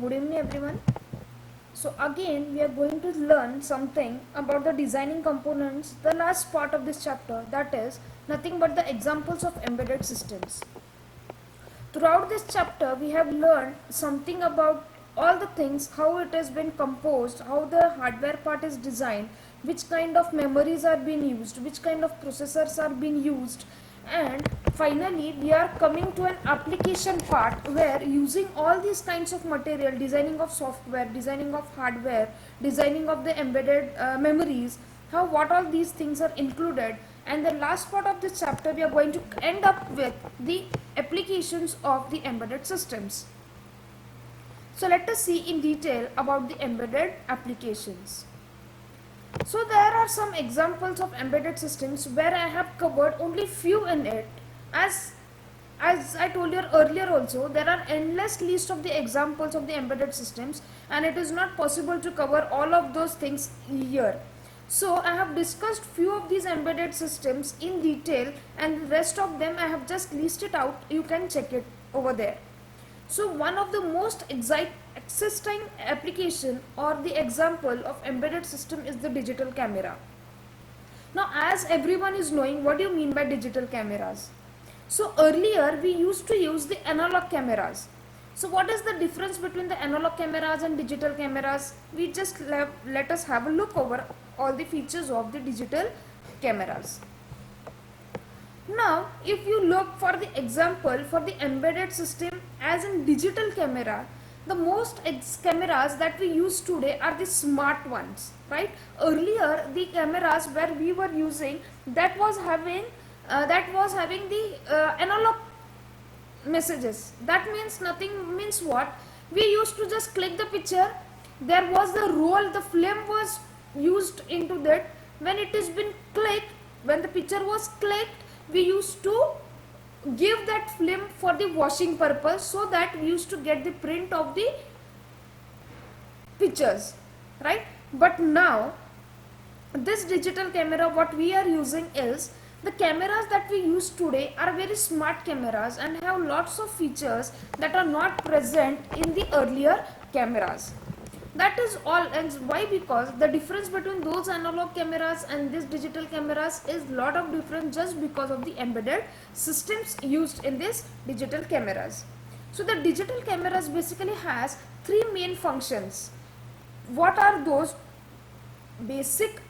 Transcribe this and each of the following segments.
Good evening everyone. So again we are going to learn something about the designing components, the last part of this chapter, that is nothing but the examples of embedded systems. Throughout this chapter we have learned something about all the things, how it has been composed, how the hardware part is designed, which kind of memories are being used, which kind of processors are being used, and finally we are coming to an application part where using all these kinds of material, designing of software, designing of hardware, designing of the embedded memories, how what all these things are included. And the last part of this chapter we are going to end up with the applications of the embedded systems. So let us see in detail about the embedded applications. So there are some examples of embedded systems where I have covered only few in it. As I told you earlier also, there are endless list of the examples of the embedded systems and it is not possible to cover all of those things here. So I have discussed few of these embedded systems in detail and the rest of them I have just listed out. You can check it over there. So one of the most existing application or the example of embedded system is the digital camera. Now as everyone is knowing, what do you mean by digital cameras? So earlier we used to use the analog cameras. So what is the difference between the analog cameras and digital cameras? We just let us have a look over all the features of the digital cameras. Now if you look for the example for the embedded system as in digital camera, the most cameras that we use today are the smart ones, right? Earlier the cameras where we were using, that was having the analog messages. That means nothing, means what? We used to just click the picture, there was the roll, the film was used into that. When it has been clicked, when the picture was clicked, we used to give that film for the washing purpose, so that we used to get the print of the pictures, right? But now this digital camera, what we are using is, the cameras that we use today are very smart cameras and have lots of features that are not present in the earlier cameras. That is all. And why? Because the difference between those analog cameras and these digital cameras is lot of difference just because of the embedded systems used in these digital cameras. So the digital cameras basically has three main functions. What are those? Basic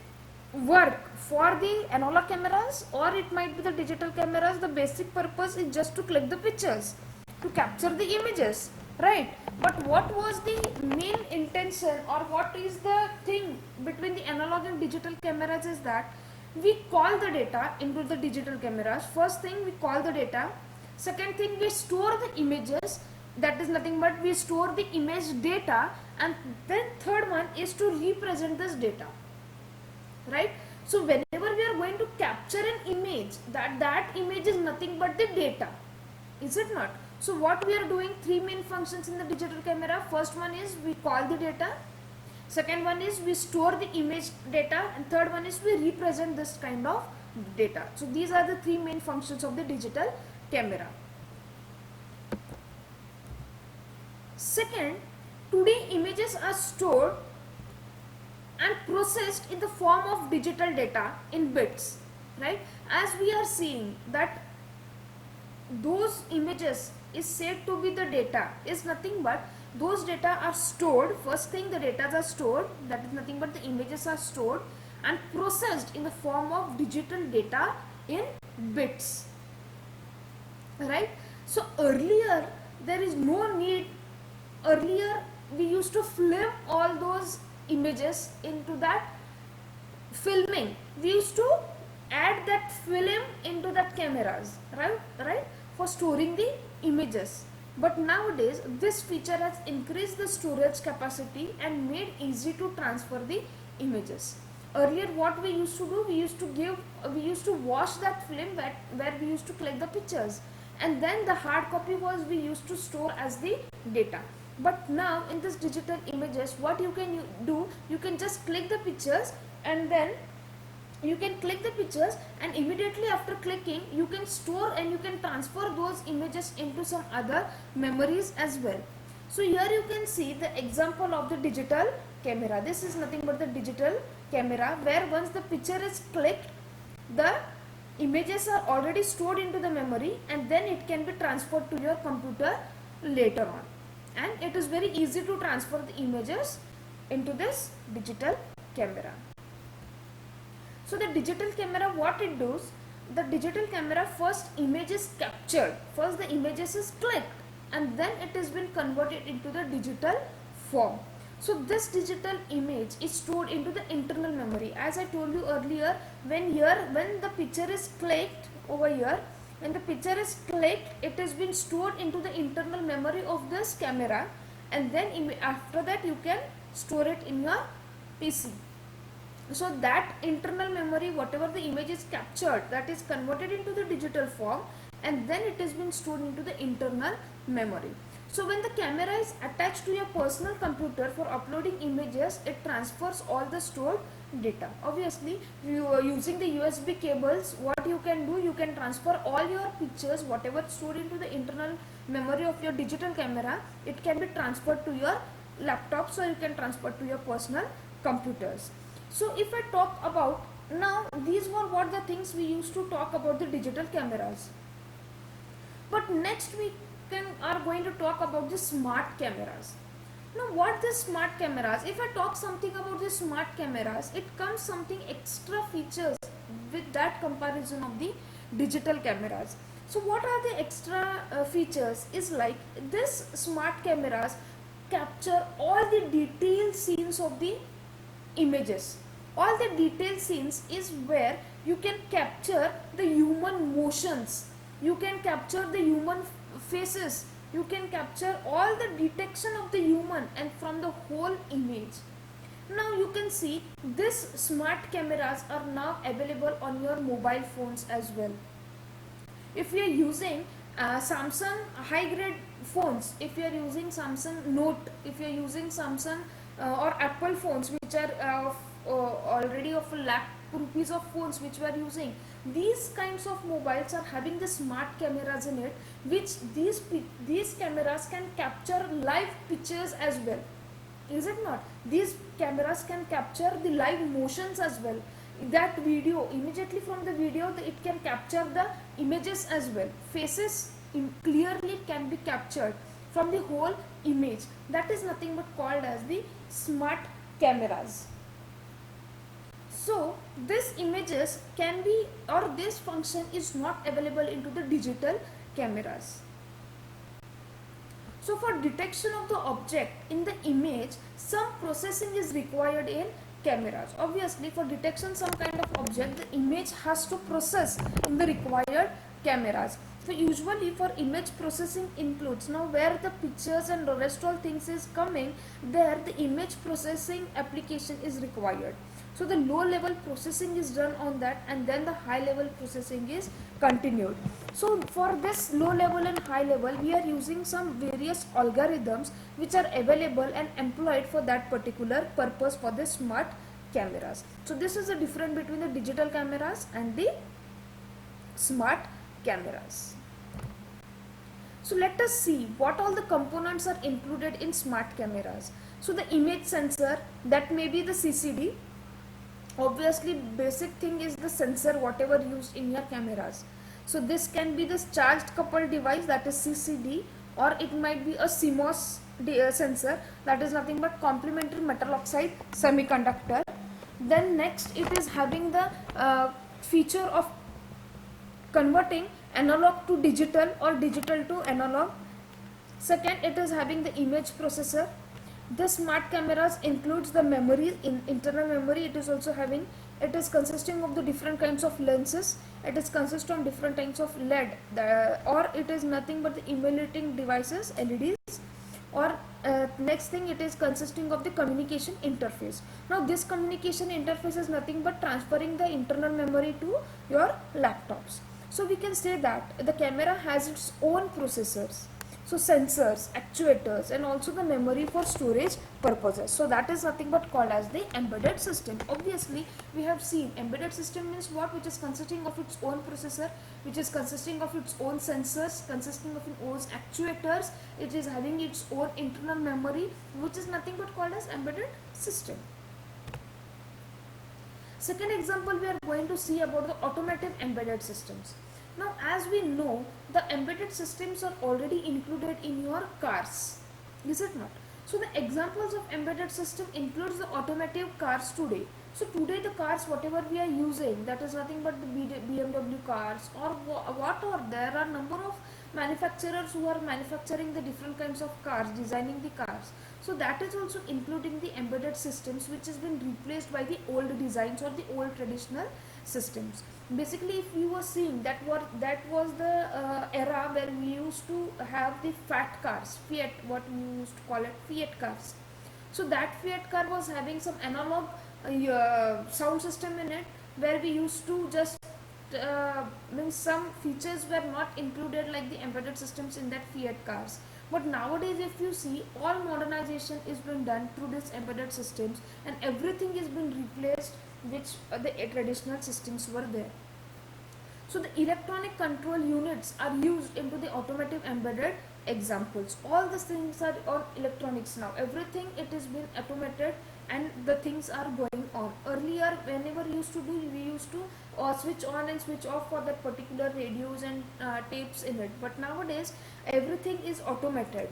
work for the analog cameras, or it might be the digital cameras. The basic purpose is just to click the pictures, to capture the images, right? But what was the main intention, or what is the thing between the analog and digital cameras is that we call the data into the digital cameras. First thing, we call the data. Second thing, we store the images. That is nothing but we store the image data. And then third one is to represent this data, right? So whenever we are going to capture an image, that image is nothing but the data, is it not? So what we are doing, three main functions in the digital camera. First one is we call the data, second one is we store the image data, and third one is we represent this kind of data. So these are the three main functions of the digital camera. Second, today images are stored and processed in the form of digital data in bits, right? As we are seeing that those images is said to be the data, is nothing but those data are stored. First thing, the data are stored, that is nothing but the images are stored and processed in the form of digital data in bits, right? So earlier there is no need, earlier we used to film all those images into that filming. We used to add that film into that cameras, right, for storing the images. But nowadays this feature has increased the storage capacity and made easy to transfer the images. Earlier what we used to do, we used to wash that film where we used to click the pictures, and then the hard copy was we used to store as the data. But now in this digital images, what you can do, you can just click the pictures, and then you can click the pictures, and immediately after clicking you can store and you can transfer those images into some other memories as well. So here you can see the example of the digital camera. This is nothing but the digital camera, where once the picture is clicked, the images are already stored into the memory and then it can be transferred to your computer later on, and it is very easy to transfer the images into this digital camera. So the digital camera, what it does, the digital camera, first image is captured, first the images is clicked, and then it has been converted into the digital form. So this digital image is stored into the internal memory. As I told you earlier, when the picture is clicked over here, when the picture is clicked, it has been stored into the internal memory of this camera, and then after that you can store it in your PC. So that internal memory, whatever the image is captured, that is converted into the digital form, and then it has been stored into the internal memory. So when the camera is attached to your personal computer for uploading images, it transfers all the stored data. Obviously, using the USB cables, what you can do, you can transfer all your pictures, whatever stored into the internal memory of your digital camera, it can be transferred to your laptops, or you can transfer to your personal computers. So if I talk about, now these were what the things we used to talk about the digital cameras. But next we are going to talk about the smart cameras. Now what the smart cameras, if I talk something about the smart cameras, it comes something extra features with that comparison of the digital cameras. So what are the extra features is like, this smart cameras capture all the detailed scenes of the images. All the detailed scenes is where you can capture the human motions, you can capture the human faces, you can capture all the detection of the human and from the whole image. Now you can see this smart cameras are now available on your mobile phones as well. If you are using Samsung high grade phones, if you are using Samsung Note, if you are using Samsung or Apple phones which are already of a lakh rupees of phones which we are using, these kinds of mobiles are having the smart cameras in it, which these cameras can capture live pictures as well. Is it not? These cameras can capture the live motions as well. That video, immediately from the video, it can capture the images as well. Faces clearly can be captured from the whole image. That is nothing but called as the smart cameras. So this images can be, or this function is not available into the digital cameras. So for detection of the object in the image, some processing is required in cameras. Obviously, for detection some kind of object, the image has to process in the required cameras. So usually for image processing includes, now where the pictures and the rest all things is coming, there the image processing application is required. So the low level processing is done on that, and then the high level processing is continued. So for this low level and high level, we are using some various algorithms which are available and employed for that particular purpose for the smart cameras. So this is the difference between the digital cameras and the smart cameras. So let us see what all the components are included in smart cameras. So the image sensor, that may be the CCD. Obviously basic thing is the sensor whatever used in your cameras. So this can be this charged coupled device, that is CCD, or it might be a CMOS sensor, that is nothing but complementary metal oxide semiconductor. Then next it is having the feature of converting analog to digital or digital to analog. Second, it is having the image processor. The smart cameras includes the memory, in internal memory. It is also having, it is consisting of the different kinds of lenses. It is consist of different kinds of LED, or it is nothing but the emulating devices, LEDs. Or next thing, it is consisting of the communication interface. Now this communication interface is nothing but transferring the internal memory to your laptops. So we can say that the camera has its own processors. So sensors, actuators, and also the memory for storage purposes. So that is nothing but called as the embedded system. Obviously, we have seen embedded system means what, which is consisting of its own processor, which is consisting of its own sensors, consisting of its own actuators. It is having its own internal memory, which is nothing but called as embedded system. Second example, we are going to see about the automotive embedded systems. Now, as we know, the embedded systems are already included in your cars, is it not? So, the examples of embedded system includes the automotive cars today. So, today the cars whatever we are using, that is nothing but the BMW cars or what, or there are number of manufacturers who are manufacturing the different kinds of cars, designing the cars. So that is also including the embedded systems, which has been replaced by the old designs or the old traditional systems. Basically, if you were seeing that was the era where we used to have the fat cars, Fiat, what we used to call it Fiat cars. So that Fiat car was having some analog sound system in it, where we used to just means some features were not included like the embedded systems in that Fiat cars. But nowadays, if you see, all modernization is being done through these embedded systems, and everything is being replaced which the traditional systems were there. So the electronic control units are used into the automotive embedded examples. All the things are on electronics now. Everything it is being automated, and the things are going on. Earlier, whenever we used to do, we used to switch on and switch off for that particular radios and tapes in it. But nowadays, everything is automated.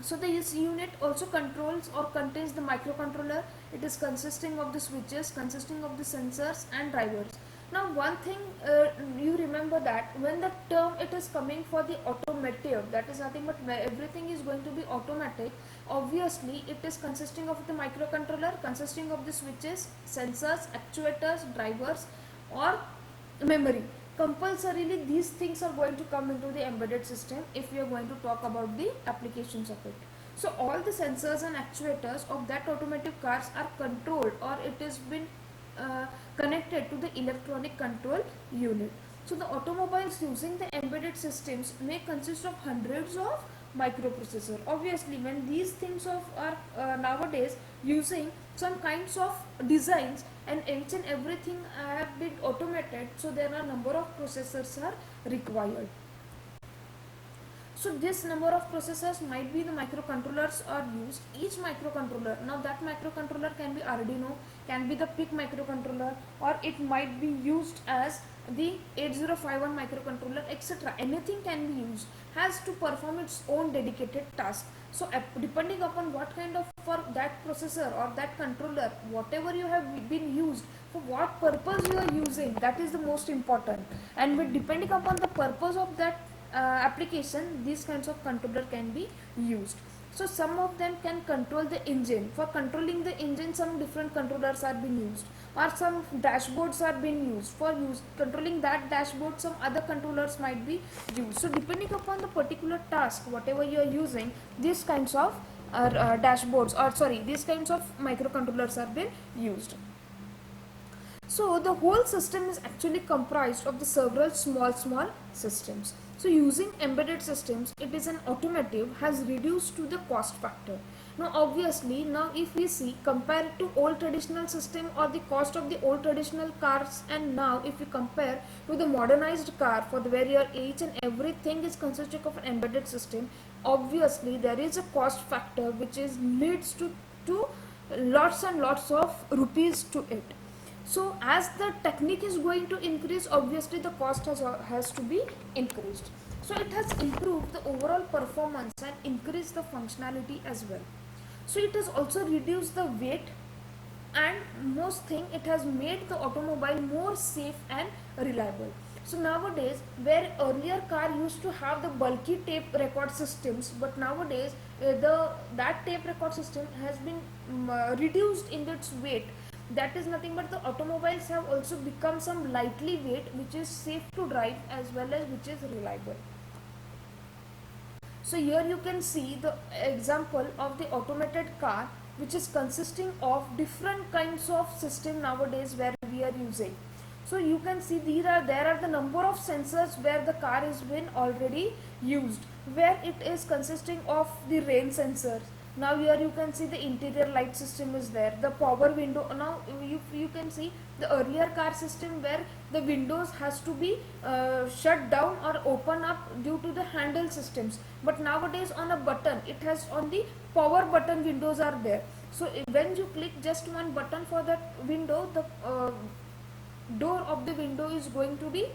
So this unit also controls or contains the microcontroller. It is consisting of the switches, consisting of the sensors and drivers. Now one thing you remember, that when the term it is coming for the automotive, that is nothing but everything is going to be automatic. Obviously, it is consisting of the microcontroller, consisting of the switches, sensors, actuators, drivers or memory. Compulsorily these things are going to come into the embedded system if we are going to talk about the applications of it. So all the sensors and actuators of that automotive cars are controlled, or it has been connected to the electronic control unit. So the automobiles using the embedded systems may consist of hundreds of microprocessor. Obviously, when these things are nowadays using some kinds of designs, and each and everything have been automated, so there are number of processors are required. So this number of processors might be the microcontrollers are used. Each microcontroller, now that microcontroller can be Arduino, can be the PIC microcontroller, or it might be used as the 8051 microcontroller, etc. Anything can be used, has to perform its own dedicated task. So depending upon what kind of, for that processor or that controller, whatever you have been used, for what purpose you are using, that is the most important. And with depending upon the purpose of that application, these kinds of controller can be used. So some of them can control the engine. For controlling the engine, some different controllers are being used, or some dashboards are being used. For controlling that dashboard, some other controllers might be used. So depending upon the particular task, whatever you are using, these kinds of dashboards, or sorry, these kinds of microcontrollers are being used. So the whole system is actually comprised of the several small systems. So using embedded systems, it is an automotive has reduced to the cost factor. Now obviously, now if we see, compared to old traditional system or the cost of the old traditional cars, and now if we compare to the modernized car, for the where your each and everything is consisting of an embedded system, obviously there is a cost factor which is leads to lots and lots of rupees to it. So as the technique is going to increase, obviously the cost has to be increased. So it has improved the overall performance and increased the functionality as well. So it has also reduced the weight, and most thing, it has made the automobile more safe and reliable. So nowadays, where earlier car used to have the bulky tape record systems, but nowadays that tape record system has been reduced in its weight. That is nothing but the automobiles have also become some lightly weight, which is safe to drive as well as which is reliable. So here you can see the example of the automated car, which is consisting of different kinds of system nowadays where we are using. So you can see there are the number of sensors where the car has been already used, where it is consisting of the rain sensor. Now here you can see the interior light system is there, the power window. Now you can see the earlier car system where the windows has to be shut down or open up due to the handle systems, but nowadays on a button, it has on the power button windows are there. So when you click just one button for that window, the door of the window is going to be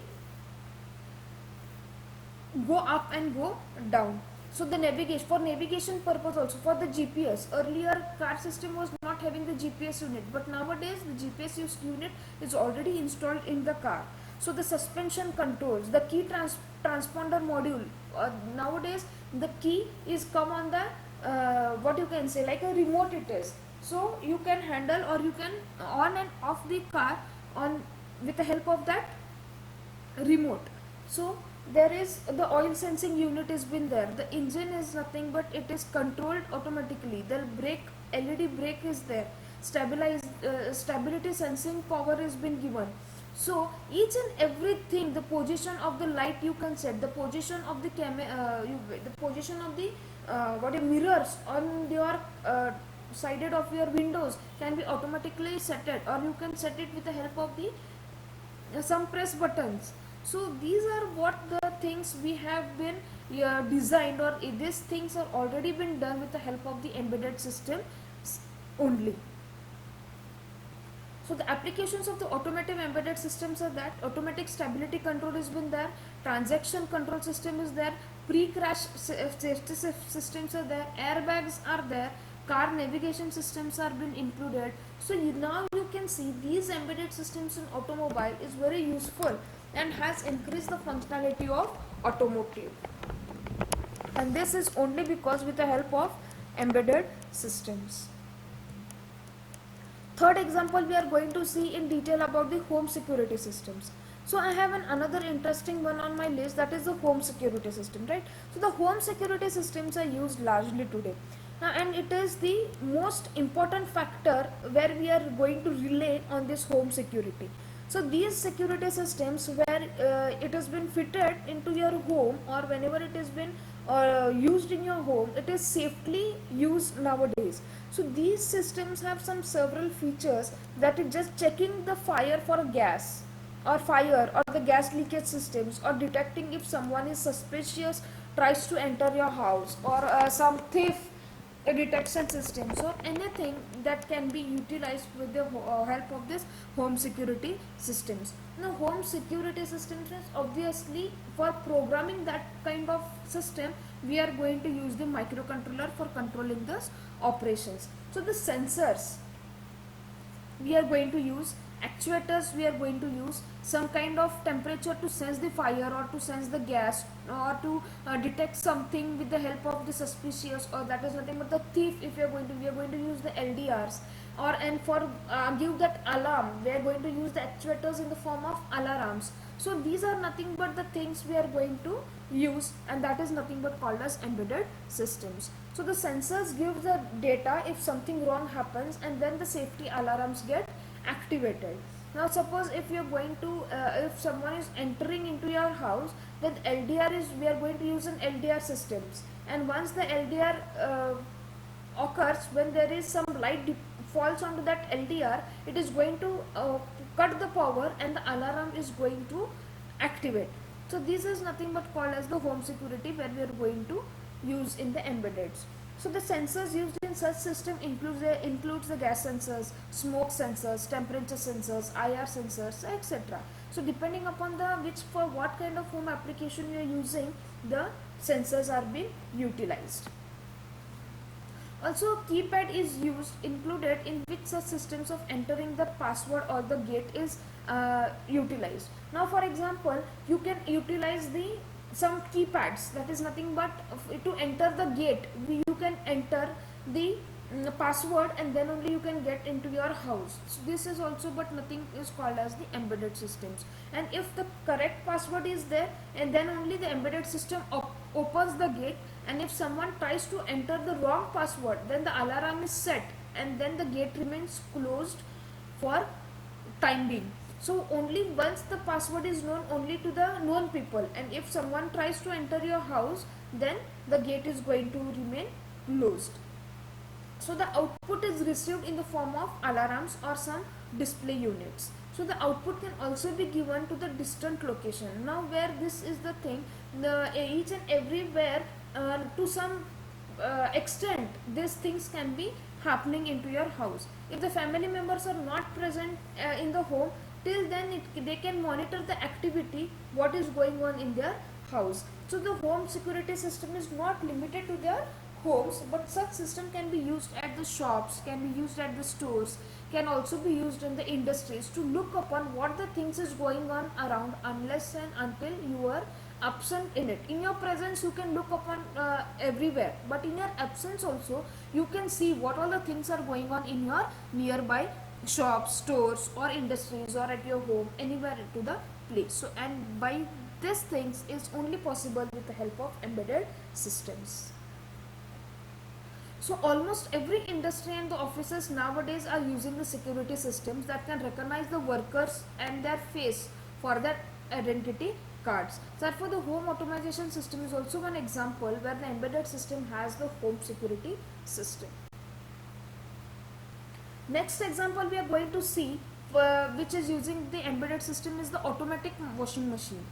go up and go down. So the navigation, for navigation purpose also, for the GPS, earlier car system was not having the GPS unit, but nowadays the GPS unit is already installed in the car. So the suspension controls, the key transponder module, nowadays the key is come on the what you can say, like a remote it is. So you can handle or you can on and off the car on with the help of that remote. So there is the oil sensing unit has been there. The engine is nothing but it is controlled automatically. The brake, LED brake is there. Stability sensing power has been given. So each and everything, the position of the light you can set, the position of the the position of the mirrors on your sided of your windows can be automatically set it, or you can set it with the help of the some press buttons. So these are what the things we have been designed, or these things are already been done with the help of the embedded system only. So the applications of the automotive embedded systems are that automatic stability control has been there, transaction control system is there, pre-crash safety systems are there, airbags are there, car navigation systems are been included. So now you can see these embedded systems in automobile is very useful and has increased the functionality of automotive. And this is only because with the help of embedded systems. Third example, we are going to see in detail about the home security systems. So I have another interesting one on my list, that is the home security system, right? So the home security systems are used largely today. And it is the most important factor where we are going to rely on this home security. So these security systems where it has been fitted into your home, or whenever it has been used in your home, it is safely used nowadays. So these systems have some several features, that is just checking the fire for gas or fire, or the gas leakage systems, or detecting if someone is suspicious tries to enter your house, or some thief detection system. So anything that can be utilized with the help of this home security systems. Now home security systems is obviously for programming that kind of system, we are going to use the microcontroller for controlling this operations. So the sensors we are going to use, actuators we are going to use, some kind of temperature to sense the fire or to sense the gas, or to detect something with the help of the suspicious, or that is nothing but the thief. If we are going to use the LDRs, or and for give that alarm, we are going to use the actuators in the form of alarms. So these are nothing but the things we are going to use, and that is nothing but called as embedded systems. So the sensors give the data if something wrong happens, and then the safety alarms get activated. Now suppose if you are going to if someone is entering into your house, then LDR is, we are going to use an LDR systems, and once the LDR occurs, when there is some light falls onto that LDR, it is going to cut the power and the alarm is going to activate. So this is nothing but called as the home security, where we are going to use in the embeddeds. So the sensors used in such system includes the gas sensors, smoke sensors, temperature sensors, IR sensors, etc. So depending upon the for what kind of home application you are using, the sensors are being utilized. Also keypad is used included in which such systems of entering the password or the gate is utilized. Now for example, you can utilize the some keypads, that is nothing but to enter the gate, you can enter the password, and then only you can get into your house. So this is also, but nothing is called as the embedded systems. And if the correct password is there, and then only the embedded system opens the gate, and if someone tries to enter the wrong password, then the alarm is set, and then the gate remains closed for time being. So only once the password is known only to the known people, and if someone tries to enter your house, then the gate is going to remain closed. So the output is received in the form of alarms or some display units. So the output can also be given to the distant location. Now where this is the thing, each and everywhere to some extent these things can be happening into your house. If the family members are not present in the home, till then they can monitor the activity what is going on in their house. So the home security system is not limited to their homes, but such system can be used at the shops, can be used at the stores, can also be used in the industries to look upon what the things is going on around, unless and until you are absent in it. In your presence you can look upon everywhere, but in your absence also you can see what all the things are going on in your nearby shops, stores or industries, or at your home, anywhere to the place. So and by these things is only possible with the help of embedded systems. So almost every industry and the offices nowadays are using the security systems that can recognize the workers and their face for their identity cards. Therefore, the home automation system is also one example where the embedded system has the home security system. Next example we are going to see which is using the embedded system is the automatic washing machine.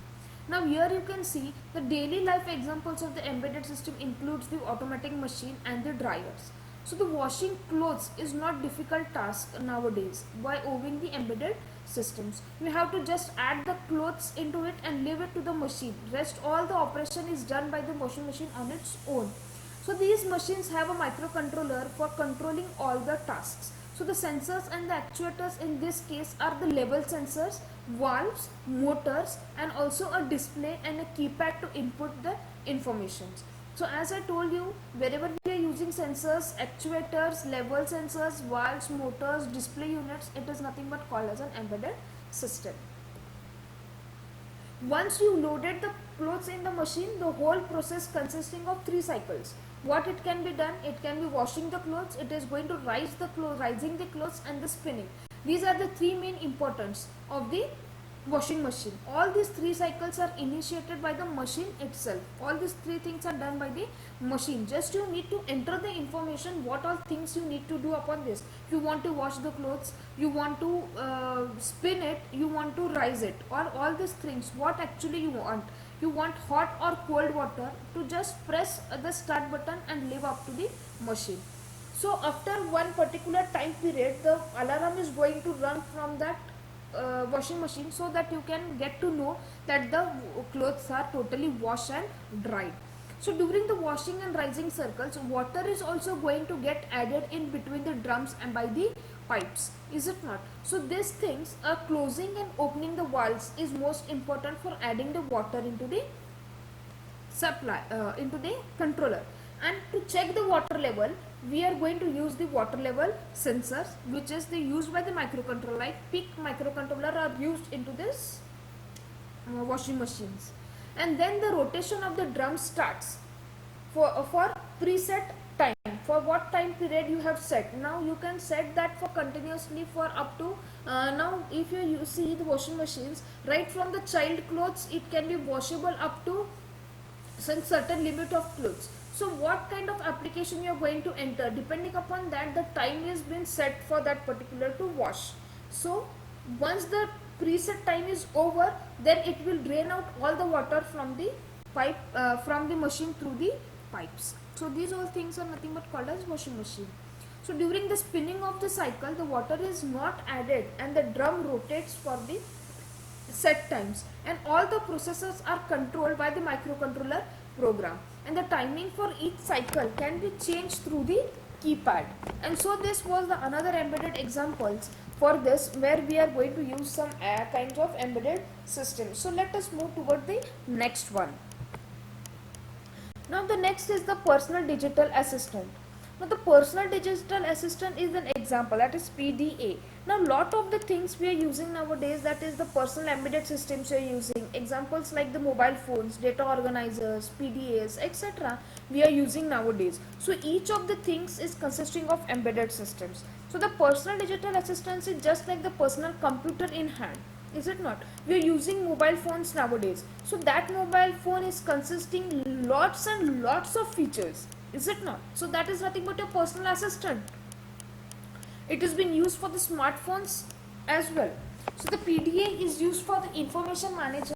Now here you can see the daily life examples of the embedded system includes the automatic machine and the dryers. So the washing clothes is not difficult task nowadays by owning the embedded systems. You have to just add the clothes into it and leave it to the machine. Rest all the operation is done by the washing machine on its own. So these machines have a microcontroller for controlling all the tasks. So the sensors and the actuators in this case are the level sensors, valves, motors, and also a display and a keypad to input the information. So as I told you, wherever we are using sensors, actuators, level sensors, valves, motors, display units, it is nothing but called as an embedded system. Once you loaded the clothes in the machine, the whole process consisting of 3 cycles. What it can be done, it can be washing the clothes, it is going to rising the clothes, and the spinning. These are the 3 main importance of the washing machine. All these 3 cycles are initiated by the machine itself. All these 3 things are done by the machine. Just you need to enter the information what all things you need to do upon this. If you want to wash the clothes, you want to spin it, you want to rise it, or all these things what actually you want. You want hot or cold water, to just press the start button and leave up to the machine. So after one particular time period, the alarm is going to run from that washing machine, so that you can get to know that the clothes are totally washed and dried. So during the washing and rising circles, water is also going to get added in between the drums and by the pipes, is it not? So these things are closing and opening the valves is most important for adding the water into the supply into the controller. And to check the water level, we are going to use the water level sensors, which is used by the microcontroller. Like peak microcontroller are used into this washing machines. And then the rotation of the drum starts for preset time, for what time period you have set. Now you can set that for continuously for up to now if you see the washing machines, right from the child clothes, it can be washable up to some certain limit of clothes. So what kind of application you are going to enter, depending upon that the time is been set for that particular to wash. So once the preset time is over, then it will drain out all the water from the pipe from the machine through the pipes. So these all things are nothing but called as washing machine. So during the spinning of the cycle, the water is not added and the drum rotates for the set times, and all the processes are controlled by the microcontroller program, and the timing for each cycle can be changed through the keypad. And so this was the another embedded examples for this, where we are going to use some kinds of embedded systems. So let us move toward the next one. Now the next is the personal digital assistant. Now the personal digital assistant is an example, that is PDA. Now lot of the things we are using nowadays, that is the personal embedded systems we are using. Examples like the mobile phones, data organizers, PDAs, etc. we are using nowadays. So each of the things is consisting of embedded systems. So the personal digital assistant is just like the personal computer in hand. Is it not? We are using mobile phones nowadays. So that mobile phone is consisting lots and lots of features. Is it not? So that is nothing but your personal assistant. It has been used for the smartphones as well. So the PDA is used for the information manager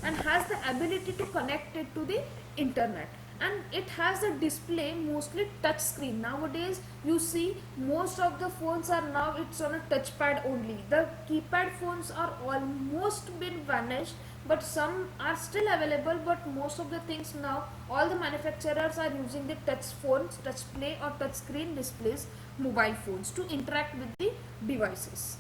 and has the ability to connect it to the internet, and it has a display mostly touch screen. Nowadays you see most of the phones are now it's on a touchpad only. The keypad phones are almost been vanished, but some are still available, but most of the things now all the manufacturers are using the touch phones, touch play or touch screen displays, mobile phones to interact with the devices.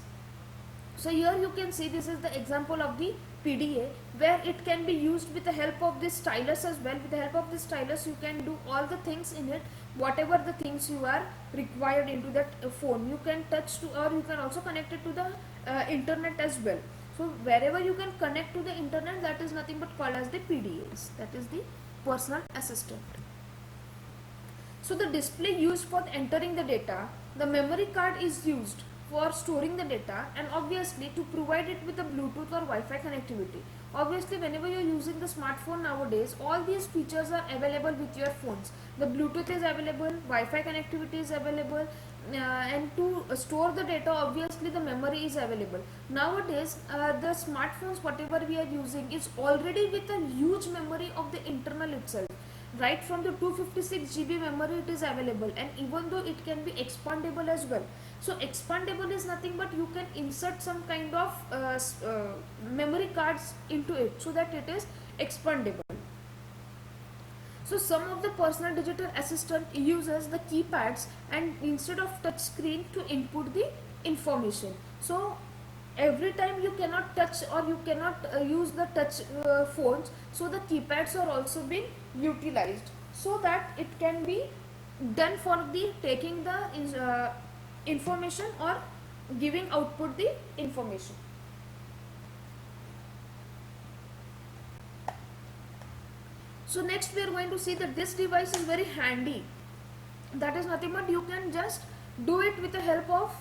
So here you can see this is the example of the PDA, where it can be used with the help of this stylus as well. With the help of this stylus you can do all the things in it, whatever the things you are required into that phone. You can touch to, or you can also connect it to the internet as well. So wherever you can connect to the internet, that is nothing but called as the PDAs, that is the personal assistant. So the display used for entering the data, the memory card is used for storing the data, and obviously to provide it with a Bluetooth or Wi-Fi connectivity. Obviously whenever you are using the smartphone nowadays, all these features are available with your phones. The Bluetooth is available, Wi-Fi connectivity is available, and to store the data obviously the memory is available. Nowadays the smartphones whatever we are using is already with a huge memory of the internal itself. Right from the 256 GB memory it is available, and even though it can be expandable as well. So expandable is nothing but you can insert some kind of memory cards into it so that it is expandable. So some of the personal digital assistant uses the keypads and instead of touch screen to input the information. So every time you cannot touch or you cannot use the touch phones, so the keypads are also being utilized so that it can be done for the taking the information or giving output the information. So next we are going to see that this device is very handy. That is nothing but you can just do it with the help of,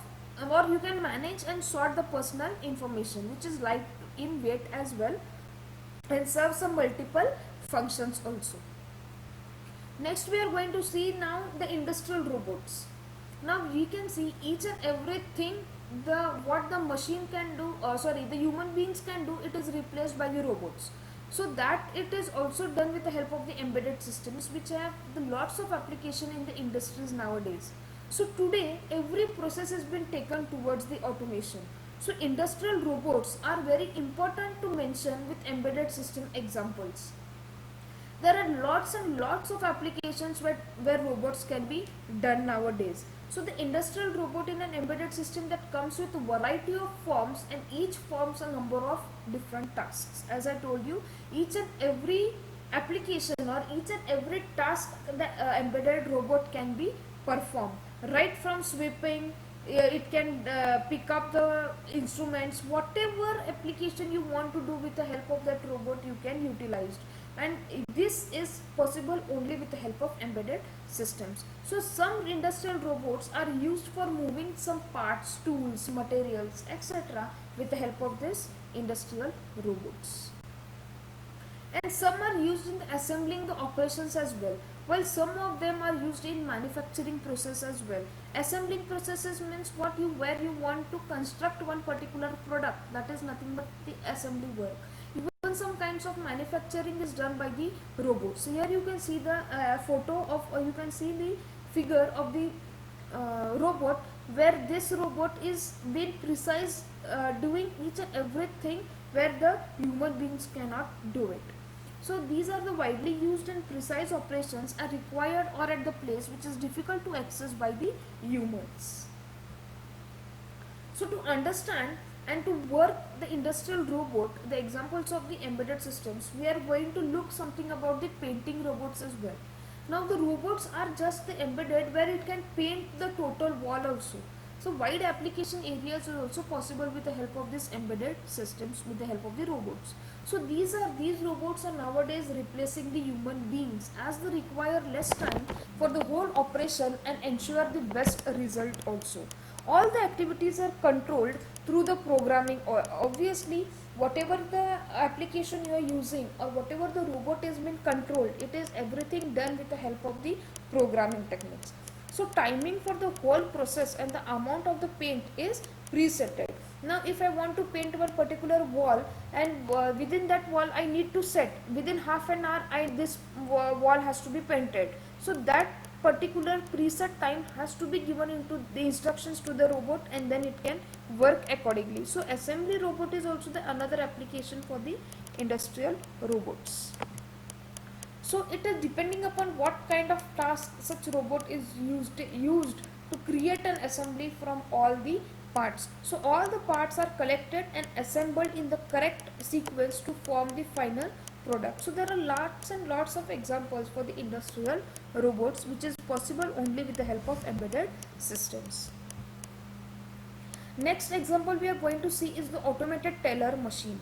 or you can manage and sort the personal information, which is light in weight as well and serves some multiple functions also. Next we are going to see now the industrial robots. Now we can see each and everything the what the machine can do, the human beings can do, it is replaced by the robots. So that it is also done with the help of the embedded systems, which have the lots of application in the industries nowadays. So today every process has been taken towards the automation. So industrial robots are very important to mention with embedded system examples. There are lots and lots of applications where robots can be done nowadays. So the industrial robot in an embedded system that comes with a variety of forms, and each forms a number of different tasks. As I told you, each and every application or each and every task the embedded robot can be performed. Right from sweeping, it can pick up the instruments, whatever application you want to do with the help of that robot you can utilize, and this is possible only with the help of embedded systems. So some industrial robots are used for moving some parts, tools, materials, etc. with the help of this industrial robots. And some are used in assembling the operations as well, while some of them are used in manufacturing process as well. Assembling processes means what you where you want to construct one particular product, that is nothing but the assembly work. Even some kinds of manufacturing is done by the robots. So here you can see the photo of, or you can see the figure of the robot, where this robot is being precise, doing each and everything where the human beings cannot do it. So these are the widely used and precise operations are required or at the place which is difficult to access by the humans. So to understand and to work the industrial robot, the examples of the embedded systems, we are going to look something about the painting robots as well. Now the robots are just the embedded where it can paint the total wall also. So wide application areas are also possible with the help of these embedded systems, with the help of the robots. So these robots are nowadays replacing the human beings as they require less time for the whole operation and ensure the best result also. all the activities are controlled through the programming. Or obviously, whatever the application you are using or whatever the robot is being controlled, it is everything done with the help of the programming techniques. So timing for the whole process and the amount of the paint is presetted. Now if I want to paint one particular wall, and within that wall I need to set within half an hour, this wall has to be painted. So that particular preset time has to be given into the instructions to the robot, and then it can work accordingly. So assembly robot is also the another application for the industrial robots. So it is depending upon what kind of task such robot is used to create an assembly from all the parts. So all the parts are collected and assembled in the correct sequence to form the final product. So there are lots and lots of examples for the industrial robots, which is possible only with the help of embedded systems. Next example we are going to see is the automated teller machine.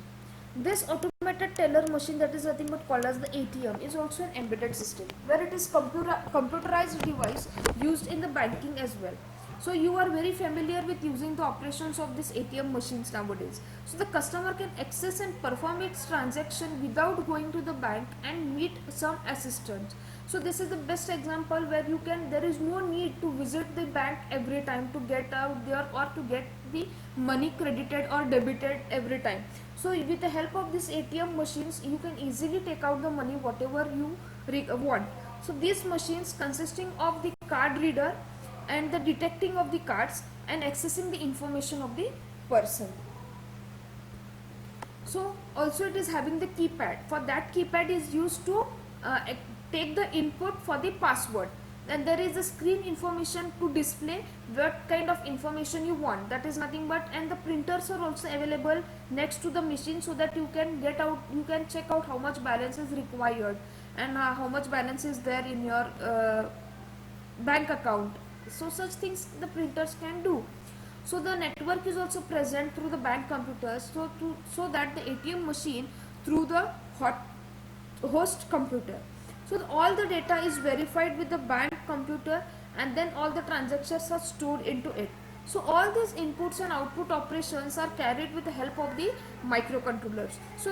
This automated teller machine, that is nothing but called as the ATM, is also an embedded system where it is computerized device used in the banking as well. So you are very familiar with using the operations of this ATM machines nowadays. So the customer can access and perform its transaction without going to the bank and meet some assistance. So this is the best example where there is no need to visit the bank every time to get out there or to get the money credited or debited every time. So with the help of this ATM machines, you can easily take out the money whatever you want. So these machines consisting of the card reader and the detecting of the cards and accessing the information of the person. So also it is having the keypad. For that, keypad is used to take the input for the password. Then there is a screen information to display what kind of information you want. That is nothing but, and the printers are also available next to the machine so that you can check out how much balance is required and how much balance is there in your bank account. So such things the printers can do. So the network is also present through the bank computers, so that the ATM machine through the host computer. So all the data is verified with the bank computer, and then all the transactions are stored into it. So all these inputs and output operations are carried with the help of the microcontrollers. So